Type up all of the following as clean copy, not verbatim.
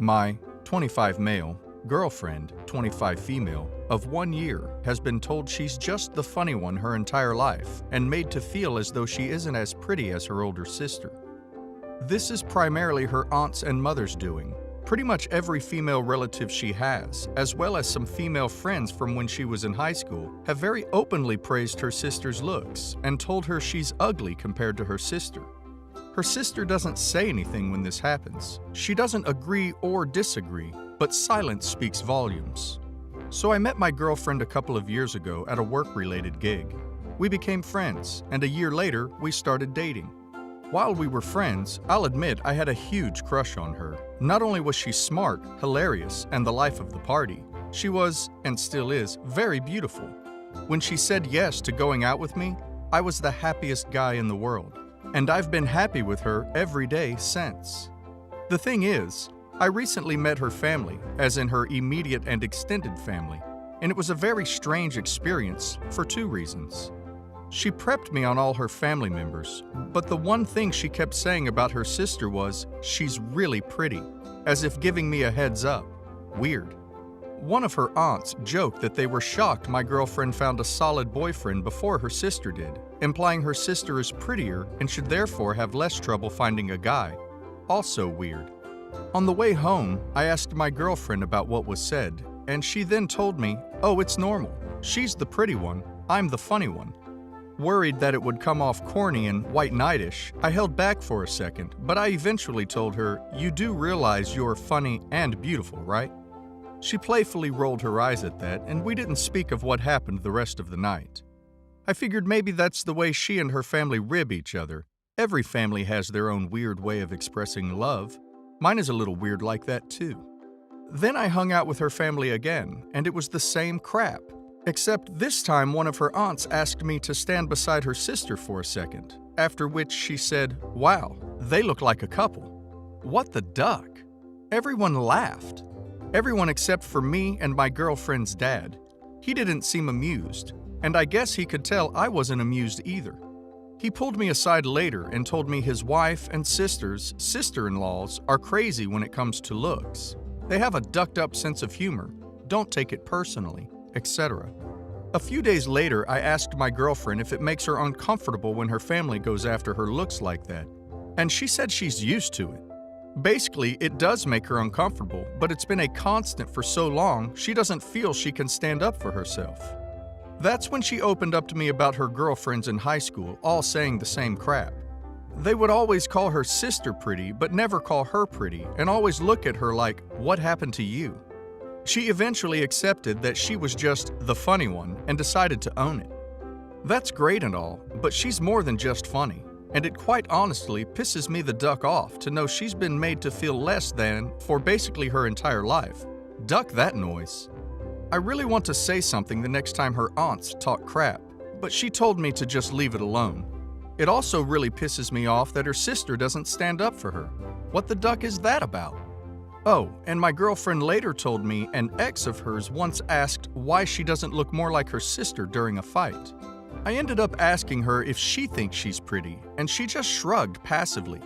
My 25 male girlfriend, 25 female, of 1 year has been told she's just the funny one her entire life and made to feel as though she isn't as pretty as her older sister. This is primarily her aunt's and mother's doing. Pretty much every female relative she has, as well as some female friends from when she was in high school, have very openly praised her sister's looks and told her she's ugly compared to her sister. Her sister doesn't say anything when this happens. She doesn't agree or disagree, but silence speaks volumes. So I met my girlfriend a couple of years ago at a work-related gig. We became friends, and a year later, we started dating. While we were friends, I'll admit I had a huge crush on her. Not only was she smart, hilarious, and the life of the party, she was, and still is, very beautiful. When she said yes to going out with me, I was the happiest guy in the world. And I've been happy with her every day since. The thing is, I recently met her family, as in her immediate and extended family, and it was a very strange experience for 2 reasons. She prepped me on all her family members, but the one thing she kept saying about her sister was, "She's really pretty," as if giving me a heads up. Weird. One of her aunts joked that they were shocked my girlfriend found a solid boyfriend before her sister did, implying her sister is prettier and should therefore have less trouble finding a guy. Also weird. On the way home, I asked my girlfriend about what was said, and she then told me, "Oh, it's normal. She's the pretty one, I'm the funny one." Worried that it would come off corny and white knightish, I held back for a second, but I eventually told her, "You do realize you're funny and beautiful, right?" She playfully rolled her eyes at that, and we didn't speak of what happened the rest of the night. I figured maybe that's the way she and her family rib each other. Every family has their own weird way of expressing love. Mine is a little weird like that too. Then I hung out with her family again, and it was the same crap. Except this time one of her aunts asked me to stand beside her sister for a second, after which she said, "Wow, they look like a couple." What the duck? Everyone laughed. Everyone except for me and my girlfriend's dad. He didn't seem amused, and I guess he could tell I wasn't amused either. He pulled me aside later and told me his wife and sister-in-laws are crazy when it comes to looks. They have a ducked-up sense of humor, don't take it personally, etc. A few days later, I asked my girlfriend if it makes her uncomfortable when her family goes after her looks like that, and she said she's used to it. Basically, it does make her uncomfortable, but it's been a constant for so long, she doesn't feel she can stand up for herself. That's when she opened up to me about her girlfriends in high school, all saying the same crap. They would always call her sister pretty, but never call her pretty, and always look at her like, "What happened to you?" She eventually accepted that she was just the funny one and decided to own it. That's great and all, but she's more than just funny. And it quite honestly pisses me the duck off to know she's been made to feel less than for basically her entire life. Duck that noise. I really want to say something the next time her aunts talk crap, but she told me to just leave it alone. It also really pisses me off that her sister doesn't stand up for her. What the duck is that about? Oh, and my girlfriend later told me an ex of hers once asked why she doesn't look more like her sister during a fight. I ended up asking her if she thinks she's pretty, and she just shrugged passively.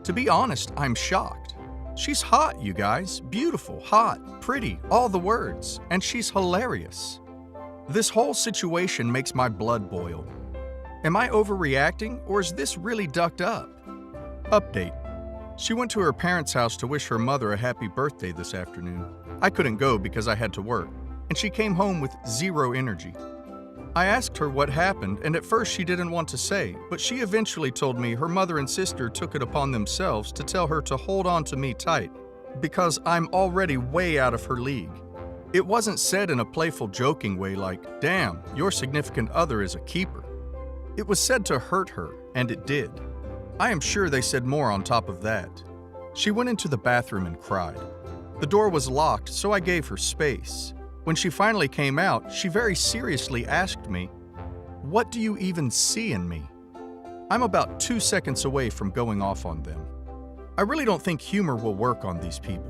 To be honest, I'm shocked. She's hot, you guys. Beautiful, hot, pretty, all the words. And she's hilarious. This whole situation makes my blood boil. Am I overreacting, or is this really ducked up? Update. She went to her parents' house to wish her mother a happy birthday this afternoon. I couldn't go because I had to work, and she came home with zero energy. I asked her what happened, and at first she didn't want to say, but she eventually told me her mother and sister took it upon themselves to tell her to hold on to me tight, because I'm already way out of her league. It wasn't said in a playful, joking way like, "Damn, your significant other is a keeper." It was said to hurt her, and it did. I am sure they said more on top of that. She went into the bathroom and cried. The door was locked, so I gave her space. When she finally came out, she very seriously asked me, "What do you even see in me?" I'm about 2 seconds away from going off on them. I really don't think humor will work on these people.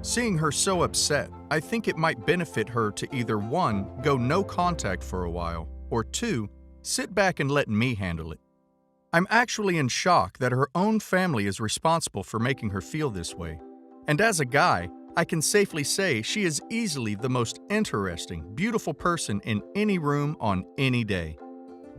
Seeing her so upset, I think it might benefit her to either 1, go no contact for a while, or 2, sit back and let me handle it. I'm actually in shock that her own family is responsible for making her feel this way. And as a guy, I can safely say she is easily the most interesting, beautiful person in any room on any day.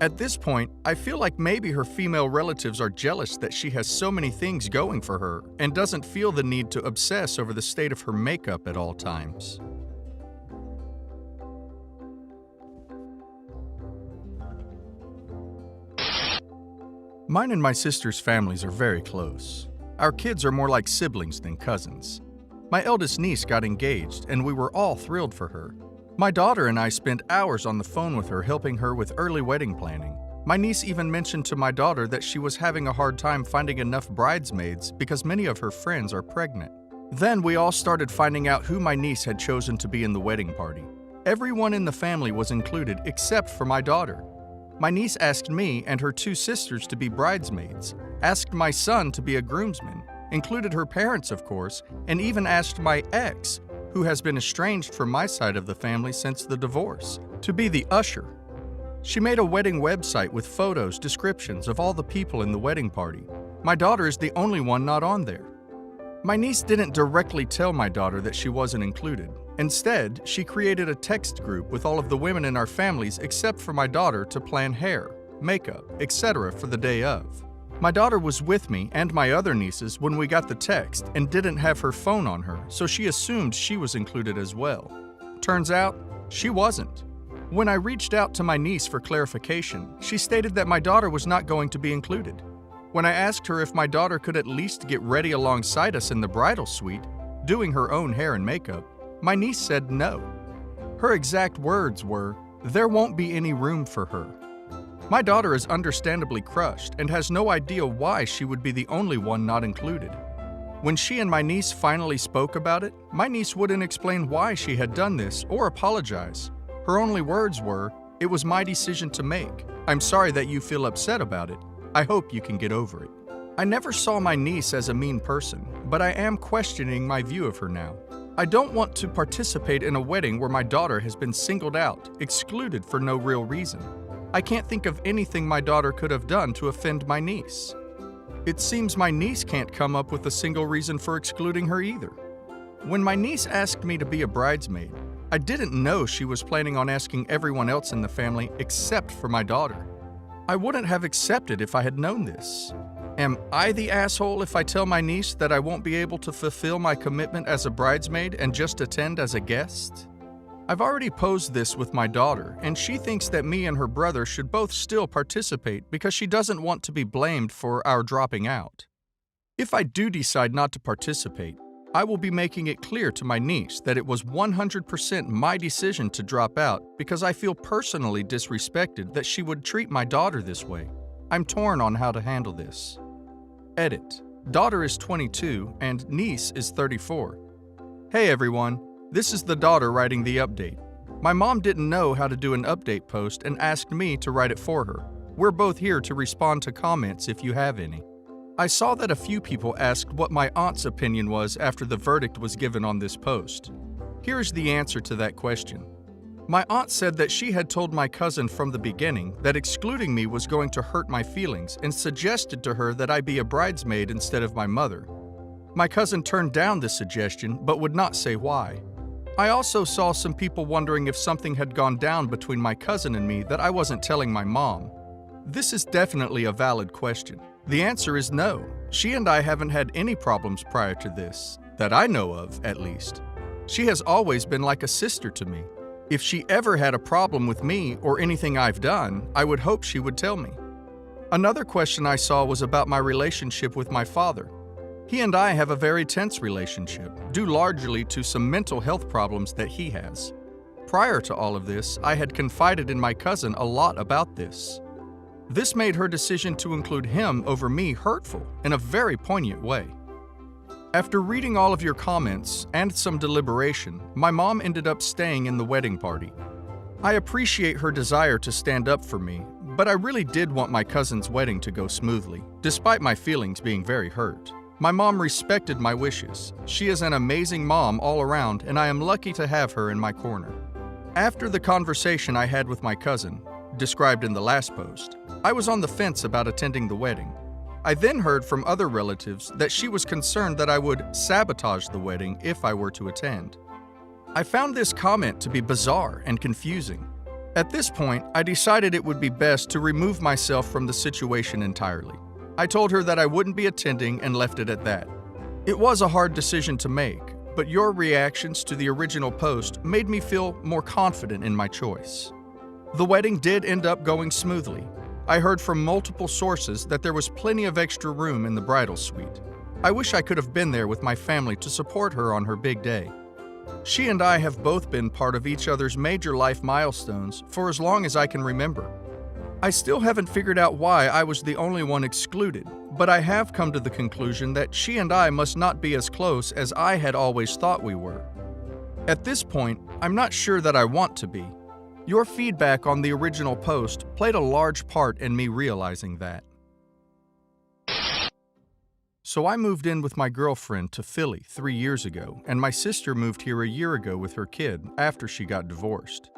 At this point, I feel like maybe her female relatives are jealous that she has so many things going for her and doesn't feel the need to obsess over the state of her makeup at all times. Mine and my sister's families are very close. Our kids are more like siblings than cousins. My eldest niece got engaged, and we were all thrilled for her. My daughter and I spent hours on the phone with her helping her with early wedding planning. My niece even mentioned to my daughter that she was having a hard time finding enough bridesmaids because many of her friends are pregnant. Then we all started finding out who my niece had chosen to be in the wedding party. Everyone in the family was included except for my daughter. My niece asked me and her 2 sisters to be bridesmaids, asked my son to be a groomsman, included her parents, of course, and even asked my ex, who has been estranged from my side of the family since the divorce, to be the usher. She made a wedding website with photos, descriptions of all the people in the wedding party. My daughter is the only one not on there. My niece didn't directly tell my daughter that she wasn't included. Instead, she created a text group with all of the women in our families except for my daughter to plan hair, makeup, etc. for the day of. My daughter was with me and my other nieces when we got the text and didn't have her phone on her, so she assumed she was included as well. Turns out, she wasn't. When I reached out to my niece for clarification, she stated that my daughter was not going to be included. When I asked her if my daughter could at least get ready alongside us in the bridal suite, doing her own hair and makeup, my niece said no. Her exact words were, "There won't be any room for her." My daughter is understandably crushed and has no idea why she would be the only one not included. When she and my niece finally spoke about it, my niece wouldn't explain why she had done this or apologize. Her only words were, "It was my decision to make. I'm sorry that you feel upset about it. I hope you can get over it." I never saw my niece as a mean person, but I am questioning my view of her now. I don't want to participate in a wedding where my daughter has been singled out, excluded for no real reason. I can't think of anything my daughter could have done to offend my niece. It seems my niece can't come up with a single reason for excluding her either. When my niece asked me to be a bridesmaid, I didn't know she was planning on asking everyone else in the family except for my daughter. I wouldn't have accepted if I had known this. Am I the asshole if I tell my niece that I won't be able to fulfill my commitment as a bridesmaid and just attend as a guest? I've already posed this with my daughter, and she thinks that me and her brother should both still participate because she doesn't want to be blamed for our dropping out. If I do decide not to participate, I will be making it clear to my niece that it was 100% my decision to drop out because I feel personally disrespected that she would treat my daughter this way. I'm torn on how to handle this. Edit. Daughter is 22 and niece is 34. Hey everyone. This is the daughter writing the update. My mom didn't know how to do an update post and asked me to write it for her. We're both here to respond to comments if you have any. I saw that a few people asked what my aunt's opinion was after the verdict was given on this post. Here's the answer to that question. My aunt said that she had told my cousin from the beginning that excluding me was going to hurt my feelings and suggested to her that I be a bridesmaid instead of my mother. My cousin turned down this suggestion but would not say why. I also saw some people wondering if something had gone down between my cousin and me that I wasn't telling my mom. This is definitely a valid question. The answer is no. She and I haven't had any problems prior to this, that I know of, at least. She has always been like a sister to me. If she ever had a problem with me or anything I've done, I would hope she would tell me. Another question I saw was about my relationship with my father. He and I have a very tense relationship, due largely to some mental health problems that he has. Prior to all of this, I had confided in my cousin a lot about this. This made her decision to include him over me hurtful in a very poignant way. After reading all of your comments and some deliberation, my mom ended up staying in the wedding party. I appreciate her desire to stand up for me, but I really did want my cousin's wedding to go smoothly, despite my feelings being very hurt. My mom respected my wishes. She is an amazing mom all around, and I am lucky to have her in my corner. After the conversation I had with my cousin, described in the last post, I was on the fence about attending the wedding. I then heard from other relatives that she was concerned that I would sabotage the wedding if I were to attend. I found this comment to be bizarre and confusing. At this point, I decided it would be best to remove myself from the situation entirely. I told her that I wouldn't be attending and left it at that. It was a hard decision to make, but your reactions to the original post made me feel more confident in my choice. The wedding did end up going smoothly. I heard from multiple sources that there was plenty of extra room in the bridal suite. I wish I could have been there with my family to support her on her big day. She and I have both been part of each other's major life milestones for as long as I can remember. I still haven't figured out why I was the only one excluded, but I have come to the conclusion that she and I must not be as close as I had always thought we were. At this point, I'm not sure that I want to be. Your feedback on the original post played a large part in me realizing that. So I moved in with my girlfriend to Philly 3 years ago, and my sister moved here a year ago with her kid after she got divorced.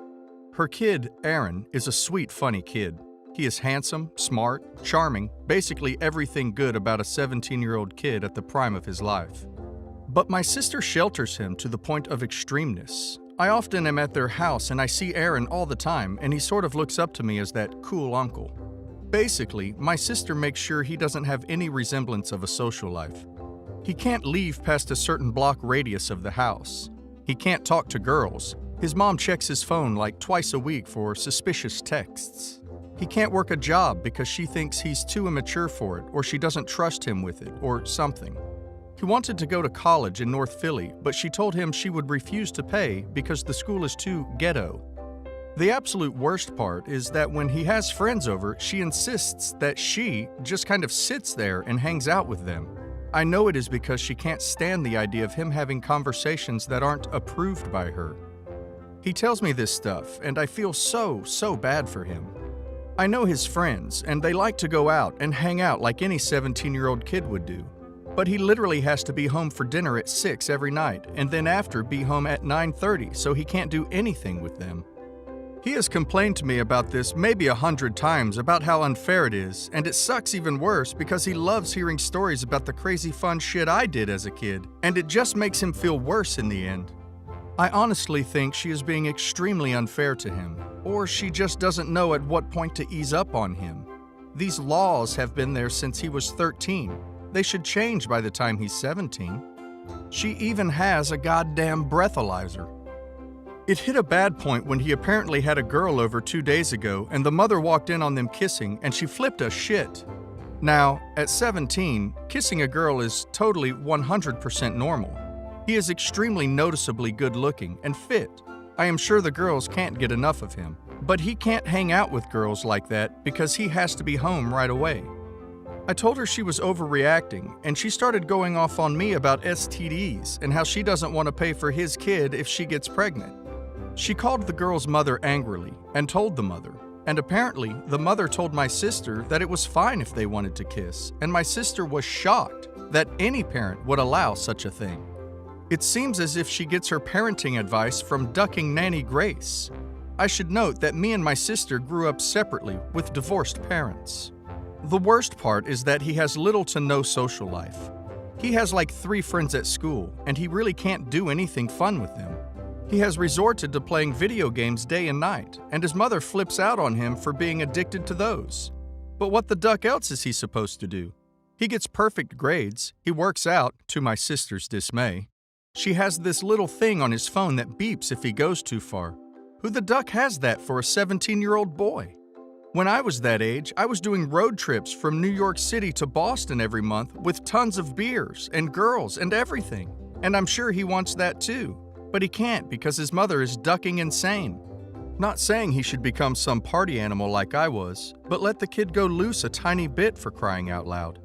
Her kid, Aaron, is a sweet, funny kid. He is handsome, smart, charming, basically everything good about a 17-year-old kid at the prime of his life. But my sister shelters him to the point of extremeness. I often am at their house and I see Aaron all the time, and he sort of looks up to me as that cool uncle. Basically, my sister makes sure he doesn't have any resemblance of a social life. He can't leave past a certain block radius of the house. He can't talk to girls. His mom checks his phone like twice a week for suspicious texts. He can't work a job because she thinks he's too immature for it, or she doesn't trust him with it, or something. He wanted to go to college in North Philly, but she told him she would refuse to pay because the school is too ghetto. The absolute worst part is that when he has friends over, she insists that she just kind of sits there and hangs out with them. I know it is because she can't stand the idea of him having conversations that aren't approved by her. He tells me this stuff, and I feel so bad for him. I know his friends, and they like to go out and hang out like any 17-year-old kid would do. But he literally has to be home for dinner at 6 every night, and then after be home at 9:30, so he can't do anything with them. He has complained to me about this maybe 100 times about how unfair it is, and it sucks even worse because he loves hearing stories about the crazy fun shit I did as a kid, and it just makes him feel worse in the end. I honestly think she is being extremely unfair to him, or she just doesn't know at what point to ease up on him. These laws have been there since he was 13. They should change by the time he's 17. She even has a goddamn breathalyzer. It hit a bad point when he apparently had a girl over 2 days ago and the mother walked in on them kissing and she flipped a shit. Now, at 17, kissing a girl is totally 100% normal. He is extremely noticeably good looking and fit. I am sure the girls can't get enough of him, but he can't hang out with girls like that because he has to be home right away. I told her she was overreacting, and she started going off on me about STDs and how she doesn't want to pay for his kid if she gets pregnant. She called the girl's mother angrily and told the mother, and apparently the mother told my sister that it was fine if they wanted to kiss, and my sister was shocked that any parent would allow such a thing. It seems as if she gets her parenting advice from ducking Nanny Grace. I should note that me and my sister grew up separately with divorced parents. The worst part is that he has little to no social life. He has like 3 friends at school, and he really can't do anything fun with them. He has resorted to playing video games day and night, and his mother flips out on him for being addicted to those. But what the duck else is he supposed to do? He gets perfect grades, he works out, to my sister's dismay. She has this little thing on his phone that beeps if he goes too far. Who the duck has that for a 17-year-old boy? When I was that age, I was doing road trips from New York City to Boston every month with tons of beers and girls and everything. And I'm sure he wants that too. But he can't because his mother is ducking insane. Not saying he should become some party animal like I was, but let the kid go loose a tiny bit for crying out loud.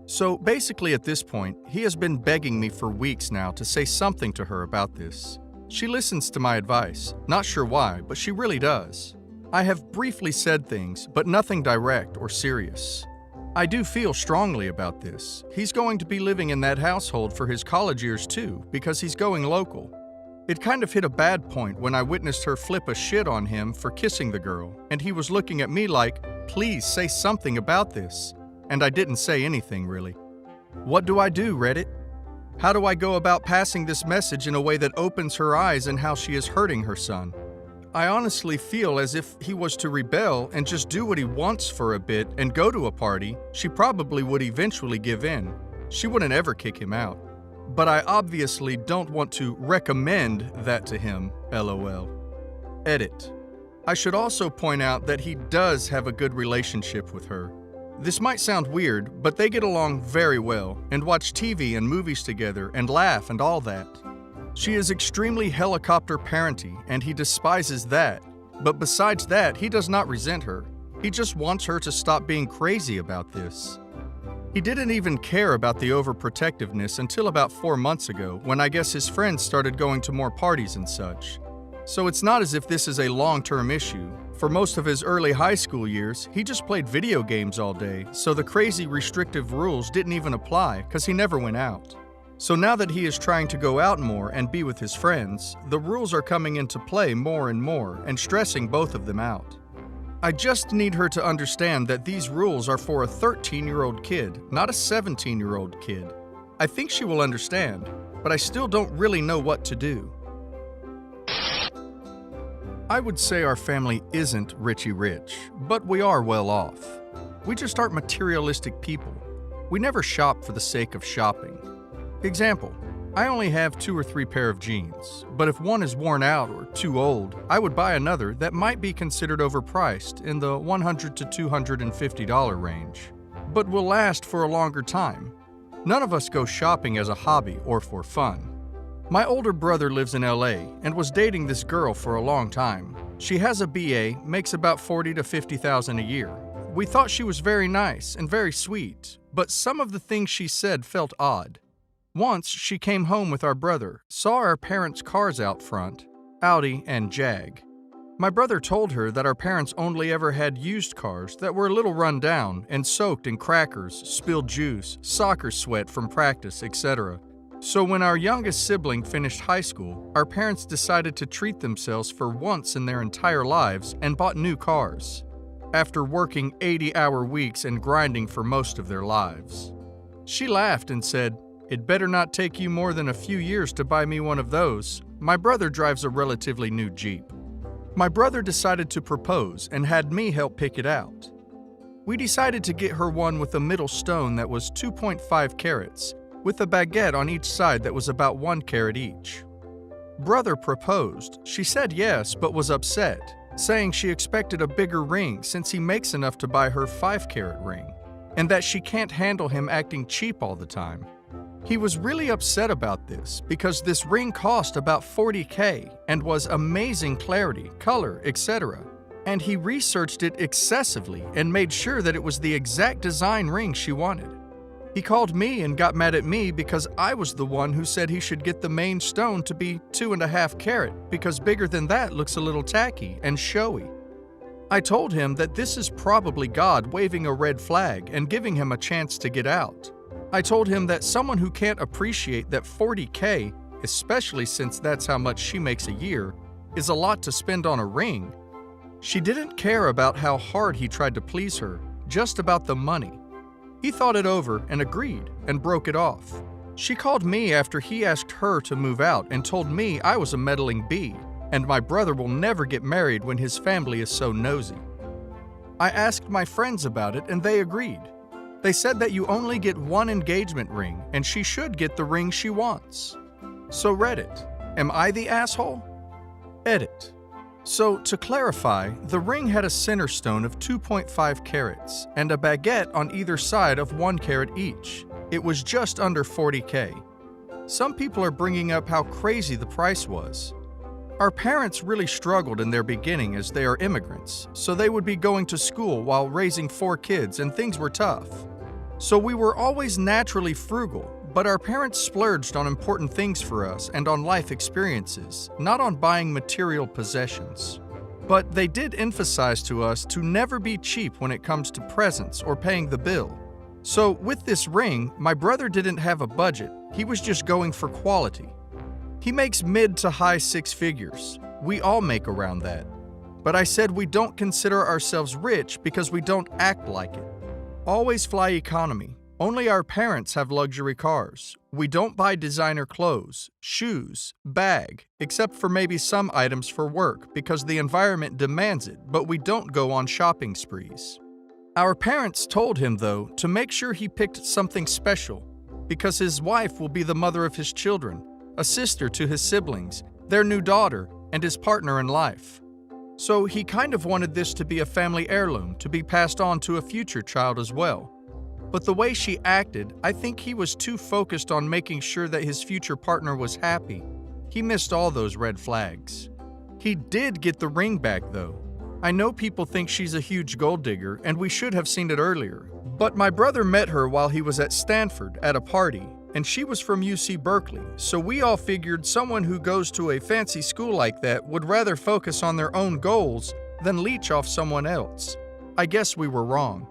So basically at this point, he has been begging me for weeks now to say something to her about this. She listens to my advice, not sure why, but she really does. I have briefly said things, but nothing direct or serious. I do feel strongly about this. He's going to be living in that household for his college years too, because he's going local. It kind of hit a bad point when I witnessed her flip a shit on him for kissing the girl, and he was looking at me like, please say something about this. and I didn't say anything really. What do I do, Reddit? How do I go about passing this message in a way that opens her eyes in how she is hurting her son? I honestly feel as if he was to rebel and just do what he wants for a bit and go to a party, she probably would eventually give in. She wouldn't ever kick him out. But I obviously don't want to recommend that to him, lol. Edit. I should also point out that he does have a good relationship with her. This might sound weird, but they get along very well and watch TV and movies together and laugh and all that. She is extremely helicopter parenty and he despises that, but besides that, he does not resent her. He just wants her to stop being crazy about this. He didn't even care about the overprotectiveness until about 4 months ago, when I guess his friends started going to more parties and such. So it's not as if this is a long-term issue. For most of his early high school years, he just played video games all day, so the crazy restrictive rules didn't even apply because he never went out. So now that he is trying to go out more and be with his friends, the rules are coming into play more and more and stressing both of them out. I just need her to understand that these rules are for a 13-year-old kid, not a 17-year-old kid. I think she will understand, but I still don't really know what to do. I would say our family isn't Richie rich, but we are well off. We just aren't materialistic people. We never shop for the sake of shopping. Example, I only have 2 or 3 pair of jeans, but if one is worn out or too old, I would buy another that might be considered overpriced in the $100 to $250 range, but will last for a longer time. None of us go shopping as a hobby or for fun. My older brother lives in LA and was dating this girl for a long time. She has a BA, makes about $40,000 to $50,000 a year. We thought she was very nice and very sweet, but some of the things she said felt odd. Once she came home with our brother, saw our parents' cars out front, Audi and Jag. My brother told her that our parents only ever had used cars that were a little run down and soaked in crackers, spilled juice, soccer sweat from practice, etc. So when our youngest sibling finished high school, our parents decided to treat themselves for once in their entire lives and bought new cars, after working 80-hour weeks and grinding for most of their lives. She laughed and said, "It better not take you more than a few years to buy me one of those. My brother drives a relatively new Jeep." My brother decided to propose and had me help pick it out. We decided to get her one with a middle stone that was 2.5 carats, with a baguette on each side that was about 1 carat each. Brother proposed. She said yes, but was upset, saying she expected a bigger ring since he makes enough to buy her 5-carat ring, and that she can't handle him acting cheap all the time. He was really upset about this because this ring cost about $40,000 and was amazing clarity, color, etc. And he researched it excessively and made sure that it was the exact design ring she wanted. He called me and got mad at me because I was the one who said he should get the main stone to be 2.5 carat because bigger than that looks a little tacky and showy. I told him that this is probably God waving a red flag and giving him a chance to get out. I told him that someone who can't appreciate that $40,000, especially since that's how much she makes a year, is a lot to spend on a ring. She didn't care about how hard he tried to please her, just about the money. He thought it over and agreed and broke it off. She called me after he asked her to move out and told me I was a meddling bee and my brother will never get married when his family is so nosy. I asked my friends about it and they agreed. They said that you only get one engagement ring and she should get the ring she wants. So Reddit, am I the asshole? Edit. So to clarify, the ring had a center stone of 2.5 carats and a baguette on either side of 1 carat each. It was just under $40,000. Some people are bringing up how crazy the price was. Our parents really struggled in their beginning as they are immigrants, so they would be going to school while raising 4 kids and things were tough. So we were always naturally frugal, but our parents splurged on important things for us and on life experiences, not on buying material possessions. But they did emphasize to us to never be cheap when it comes to presents or paying the bill. So with this ring, my brother didn't have a budget, he was just going for quality. He makes mid to high 6 figures. We all make around that. But I said we don't consider ourselves rich because we don't act like it. Always fly economy. Only our parents have luxury cars. We don't buy designer clothes, shoes, bag, except for maybe some items for work because the environment demands it, but we don't go on shopping sprees. Our parents told him, though, to make sure he picked something special because his wife will be the mother of his children, a sister to his siblings, their new daughter, and his partner in life. So he kind of wanted this to be a family heirloom to be passed on to a future child as well. But the way she acted, I think he was too focused on making sure that his future partner was happy. He missed all those red flags. He did get the ring back, though. I know people think she's a huge gold digger, and we should have seen it earlier. But my brother met her while he was at Stanford at a party, and she was from UC Berkeley, so we all figured someone who goes to a fancy school like that would rather focus on their own goals than leech off someone else. I guess we were wrong.